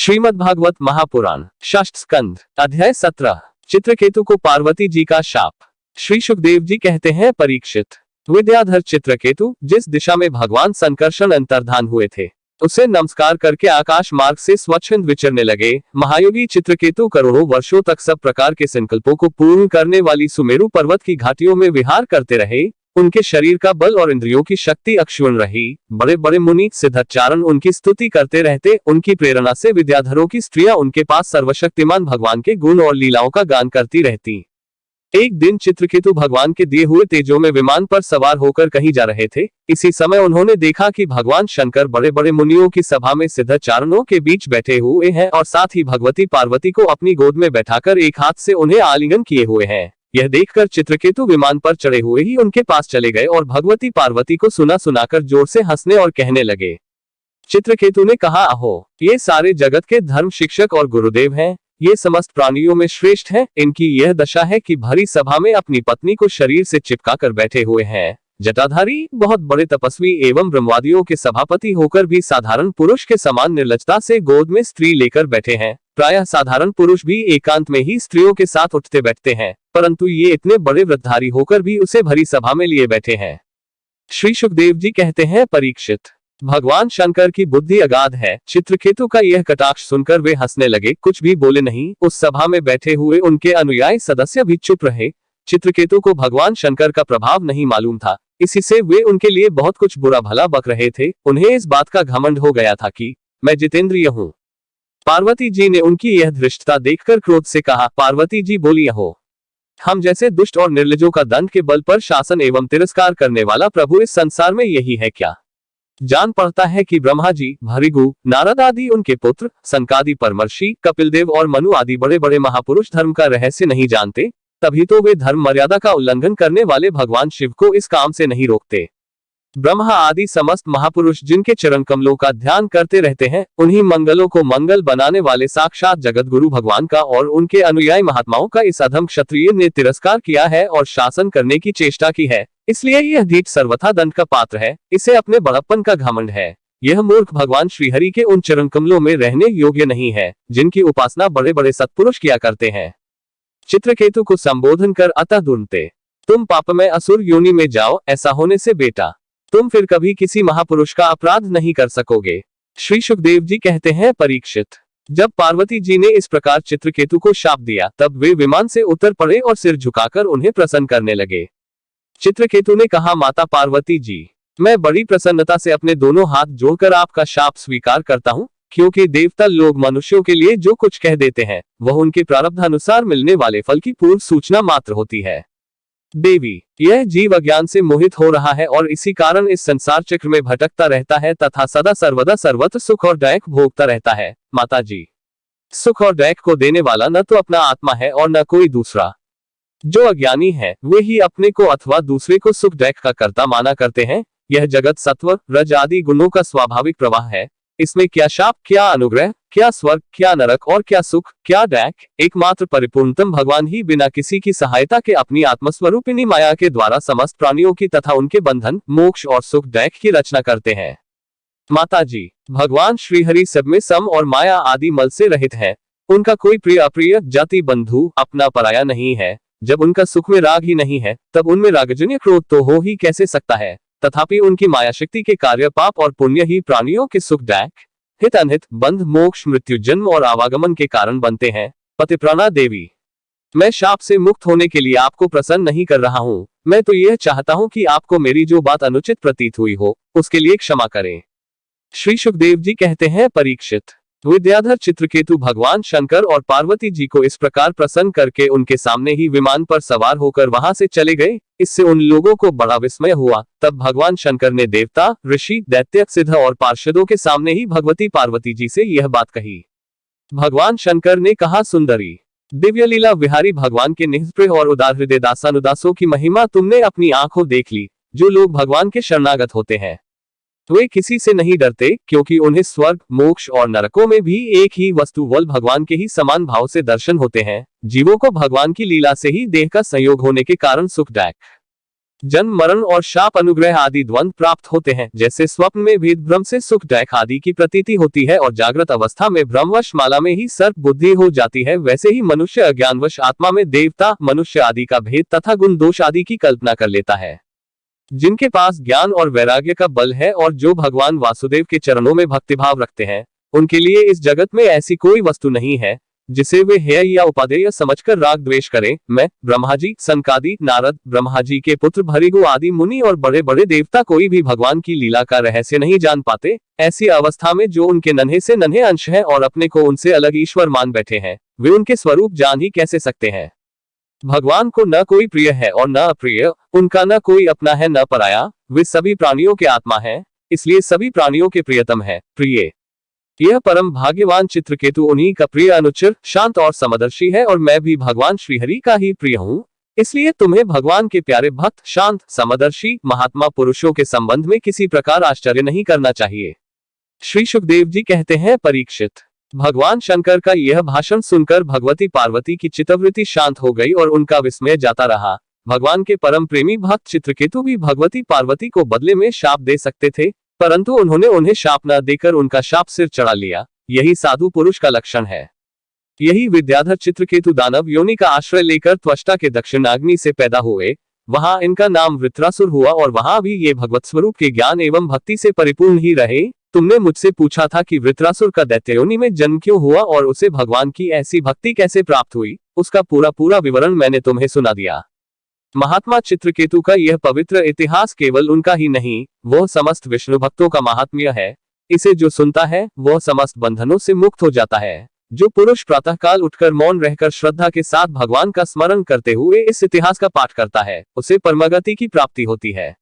श्रीमद्भागवत महापुराण षष्ठ स्कंध अध्याय 17। चित्रकेतु को पार्वती जी का शाप। श्री सुखदेव जी कहते हैं, परीक्षित, विद्याधर चित्रकेतु जिस दिशा में भगवान संकर्षण अंतर्धान हुए थे उसे नमस्कार करके आकाश मार्ग से स्वच्छंद विचरने लगे। महायोगी चित्रकेतु करोड़ों वर्षों तक सब प्रकार के संकल्पों को पूर्ण करने वाली सुमेरु पर्वत की घाटियों में विहार करते रहे। उनके शरीर का बल और इंद्रियों की शक्ति अक्षुण्ण रही। बड़े बड़े मुनि सिद्धाचारण उनकी स्तुति करते रहते। उनकी प्रेरणा से विद्याधरों की स्त्रियां उनके पास सर्वशक्तिमान भगवान के गुण और लीलाओं का गान करती रहती। एक दिन चित्रकेतु भगवान के दिए हुए तेजो में विमान पर सवार होकर कहीं जा रहे थे। इसी समय उन्होंने देखा कि भगवान शंकर बड़े बड़े मुनियों की सभा में सिद्धाचारणों के बीच बैठे हुए हैं और साथ ही भगवती पार्वती को अपनी गोद में बैठाकर एक हाथ से उन्हें आलिंगन किए हुए हैं। यह देखकर चित्रकेतु विमान पर चढ़े हुए ही उनके पास चले गए और भगवती पार्वती को सुना सुनाकर जोर से हंसने और कहने लगे। चित्रकेतु ने कहा, अहो, ये सारे जगत के धर्म शिक्षक और गुरुदेव हैं। ये समस्त प्राणियों में श्रेष्ठ हैं। इनकी यह दशा है कि भरी सभा में अपनी पत्नी को शरीर से चिपका कर बैठे हुए हैं। जटाधारी बहुत बड़े तपस्वी एवं ब्रह्मवादियों के सभापति होकर भी साधारण पुरुष के समान निर्लजता से गोद में स्त्री लेकर बैठे हैं। प्रायः साधारण पुरुष भी एकांत में ही स्त्रियों के साथ उठते बैठते हैं, परंतु ये इतने बड़े व्रतधारी होकर भी उसे भरी सभा में लिए बैठे हैं। श्री सुखदेव जी कहते हैं, परीक्षित, भगवान शंकर की बुद्धि अगाध है। चित्रकेतु का यह कटाक्ष सुनकर वे हंसने लगे, कुछ भी बोले नहीं। उस सभा में बैठे हुए उनके अनुयायी सदस्य भी चुप रहे। चित्रकेतु को भगवान शंकर का प्रभाव नहीं मालूम था, इसी से वे उनके लिए बहुत कुछ बुरा भला बक रहे थे। उन्हें इस बात का घमंड हो गया था कि मैं जितेंद्रिय हूँ। पार्वती जी ने उनकी यह धृष्टता देखकर क्रोध से कहा, पार्वती जी बोली, हो, हम जैसे दुष्ट और निर्लजों का दंड के बल पर शासन एवं तिरस्कार करने वाला प्रभु इस संसार में यही है क्या? जान पड़ता है कि ब्रह्मा जी, भृगु, नारद आदि उनके पुत्र, संकादि परमर्षि, कपिलदेव और मनु आदि बड़े बड़े महापुरुष धर्म का रहस्य नहीं जानते, तभी तो वे धर्म मर्यादा का उल्लंघन करने वाले भगवान शिव को इस काम से नहीं रोकते। ब्रह्मा आदि समस्त महापुरुष जिनके चरण कमलों का ध्यान करते रहते हैं, उन्हीं मंगलों को मंगल बनाने वाले साक्षात जगत गुरु भगवान का और उनके अनुयायी महात्माओं का इस अधम क्षत्रिय ने तिरस्कार किया है और शासन करने की चेष्टा की है। इसलिए यह ढीठ सर्वथा दंड का पात्र है। इसे अपने बड़प्पन का घमंड है। यह मूर्ख भगवान श्रीहरि के उन चरण कमलों में रहने योग्य नहीं है जिनकी उपासना बड़े बड़े सत्पुरुष किया करते हैं। चित्रकेतु को संबोधन कर, अतः दुर्मते, तुम पापमय असुर योनि में जाओ। ऐसा होने से बेटा तुम फिर कभी किसी महापुरुष का अपराध नहीं कर सकोगे। श्री सुखदेव जी कहते हैं, परीक्षित, जब पार्वती जी ने इस प्रकार चित्रकेतु को शाप दिया तब वे विमान से उतर पड़े और सिर झुकाकर उन्हें प्रसन्न करने लगे। चित्रकेतु ने कहा, माता पार्वती जी, मैं बड़ी प्रसन्नता से अपने दोनों हाथ जोड़कर आपका शाप स्वीकार करता हूँ, क्योंकि देवता लोग मनुष्यों के लिए जो कुछ कह देते हैं वह उनके प्रारब्ध अनुसार मिलने वाले फल की पूर्व सूचना मात्र होती है। देवी, यह जीव अज्ञान से मोहित हो रहा है और इसी कारण इस संसार चक्र में भटकता रहता है तथा सदा सर्वदा सर्वत्र सुख और दैक भोगता रहता है। माता जी, सुख और दैक को देने वाला न तो अपना आत्मा है और न कोई दूसरा। जो अज्ञानी है वे ही अपने को अथवा दूसरे को सुख दैक का कर्ता माना करते हैं। यह जगत सत्व रज आदि गुणों का स्वाभाविक प्रवाह है। इसमें क्या शाप, क्या अनुग्रह, क्या स्वर्ग, क्या नरक और क्या सुख, क्या दैक, एकमात्र परिपूर्णतम भगवान ही बिना किसी की सहायता के अपनी आत्मस्वरूपिणी माया के द्वारा समस्त प्राणियों की तथा उनके बंधन, मोक्ष और सुख दैक की रचना करते हैं। माता जी, भगवान श्रीहरि सब में सम और माया आदि मल से रहित है। उनका कोई प्रिय अप्रिय, जाति बंधु, अपना पराया नहीं है। जब उनका सुख में राग ही नहीं है तब उनमें रागजन्य क्रोध तो हो ही कैसे सकता है। तथापि उनकी माया शक्ति के कार्य पाप और पुण्य ही प्राणियों के सुख दैक, हित अनहित, बंध, मोक्ष, मृत्यु, जन्म और आवागमन के कारण बनते हैं। पतिप्राणा देवी, मैं शाप से मुक्त होने के लिए आपको प्रसन्न नहीं कर रहा हूँ। मैं तो यह चाहता हूँ कि आपको मेरी जो बात अनुचित प्रतीत हुई हो उसके लिए क्षमा करें। श्री सुखदेव जी कहते हैं, परीक्षित, विद्याधर चित्रकेतु भगवान शंकर और पार्वती जी को इस प्रकार प्रसन्न करके उनके सामने ही विमान पर सवार होकर वहां से चले गए। इससे उन लोगों को बड़ा विस्मय हुआ। तब भगवान शंकर ने देवता, ऋषि, दैत्य, सिद्ध और पार्षदों के सामने ही भगवती पार्वती जी से यह बात कही। भगवान शंकर ने कहा, सुंदरी, दिव्य लीला विहारी भगवान के निःस्पृह और उदार हृदय दासानुदासों की महिमा तुमने अपनी आंखों देख ली। जो लोग भगवान के शरणागत होते हैं वे किसी से नहीं डरते, क्योंकि उन्हें स्वर्ग, मोक्ष और नरकों में भी एक ही वस्तु वल भगवान के ही समान भाव से दर्शन होते हैं। जीवों को भगवान की लीला से ही देह का संयोग होने के कारण सुखदायक जन्म मरण और शाप अनुग्रह आदि द्वंद्व प्राप्त होते हैं। जैसे स्वप्न में भेद भ्रम से सुख डैक आदि की प्रतीति होती है और जागृत अवस्था में भ्रमवश माला में ही सर्प बुद्धि हो जाती है, वैसे ही मनुष्य अज्ञानवश आत्मा में देवता मनुष्य आदि का भेद तथा गुण दोष आदि की कल्पना कर लेता है। जिनके पास ज्ञान और वैराग्य का बल है और जो भगवान वासुदेव के चरणों में भक्तिभाव रखते हैं, उनके लिए इस जगत में ऐसी कोई वस्तु नहीं है जिसे वे हेय या उपादेय समझकर राग द्वेष करें। मैं ब्रह्माजी, सनकादि, नारद, ब्रह्माजी के पुत्र भृगु आदि मुनि और बड़े बड़े देवता कोई भी भगवान की लीला का रहस्य नहीं जान पाते। ऐसी अवस्था में जो उनके नन्हे से नन्हे अंश हैं और अपने को उनसे अलग ईश्वर मान बैठे हैं, वे उनके स्वरूप जान ही कैसे सकते हैं। भगवान को न कोई प्रिय है और न अप्रिय, उनका न कोई अपना है न पराया, वे सभी प्राणियों के आत्मा हैं, इसलिए सभी प्राणियों के प्रियतम है, प्रिय। यह परम भाग्यवान चित्रकेतु उन्हीं का प्रिय अनुचर, शांत और समदर्शी है और मैं भी भगवान श्रीहरि का ही प्रिय हूँ। इसलिए तुम्हें भगवान के प्यारे भक्त, शांत, समदर्शी, महात्मा पुरुषों के संबंध में किसी प्रकार आश्चर्य नहीं करना चाहिए। श्री सुखदेव जी कहते हैं, परीक्षित, भगवान शंकर का यह भाषण सुनकर भगवती पार्वती की चित्तवृत्ति शांत हो गई और उनका विस्मय जाता रहा। भगवान के परम प्रेमी भक्त चित्रकेतु भी भगवती पार्वती को बदले में शाप दे सकते थे, परंतु उन्होंने उन्हें शाप न देकर उनका शाप सिर चढ़ा लिया। यही साधु पुरुष का लक्षण है। यही विद्याधर चित्रकेतु दानव योनि का आश्रय लेकर त्वष्टा के दक्षिणाग्नि से पैदा हुए। वहां इनका नाम वृत्रासुर हुआ और वहां भी ये भगवत स्वरूप के ज्ञान एवं भक्ति से परिपूर्ण ही रहे। तुमने मुझसे पूछा था कि वृत्रासुर का दैत्य योनि में जन्म क्यों हुआ और उसे भगवान की ऐसी भक्ति कैसे प्राप्त हुई, उसका पूरा विवरण मैंने तुम्हें सुना दिया। महात्मा चित्रकेतु का यह पवित्र इतिहास केवल उनका ही नहीं, वह समस्त विष्णु भक्तों का महात्म्य है। इसे जो सुनता है वह समस्त बंधनों से मुक्त हो जाता है। जो पुरुष प्रातःकाल उठकर मौन रहकर श्रद्धा के साथ भगवान का स्मरण करते हुए इस इतिहास का पाठ करता है, उसे परमगति की प्राप्ति होती है।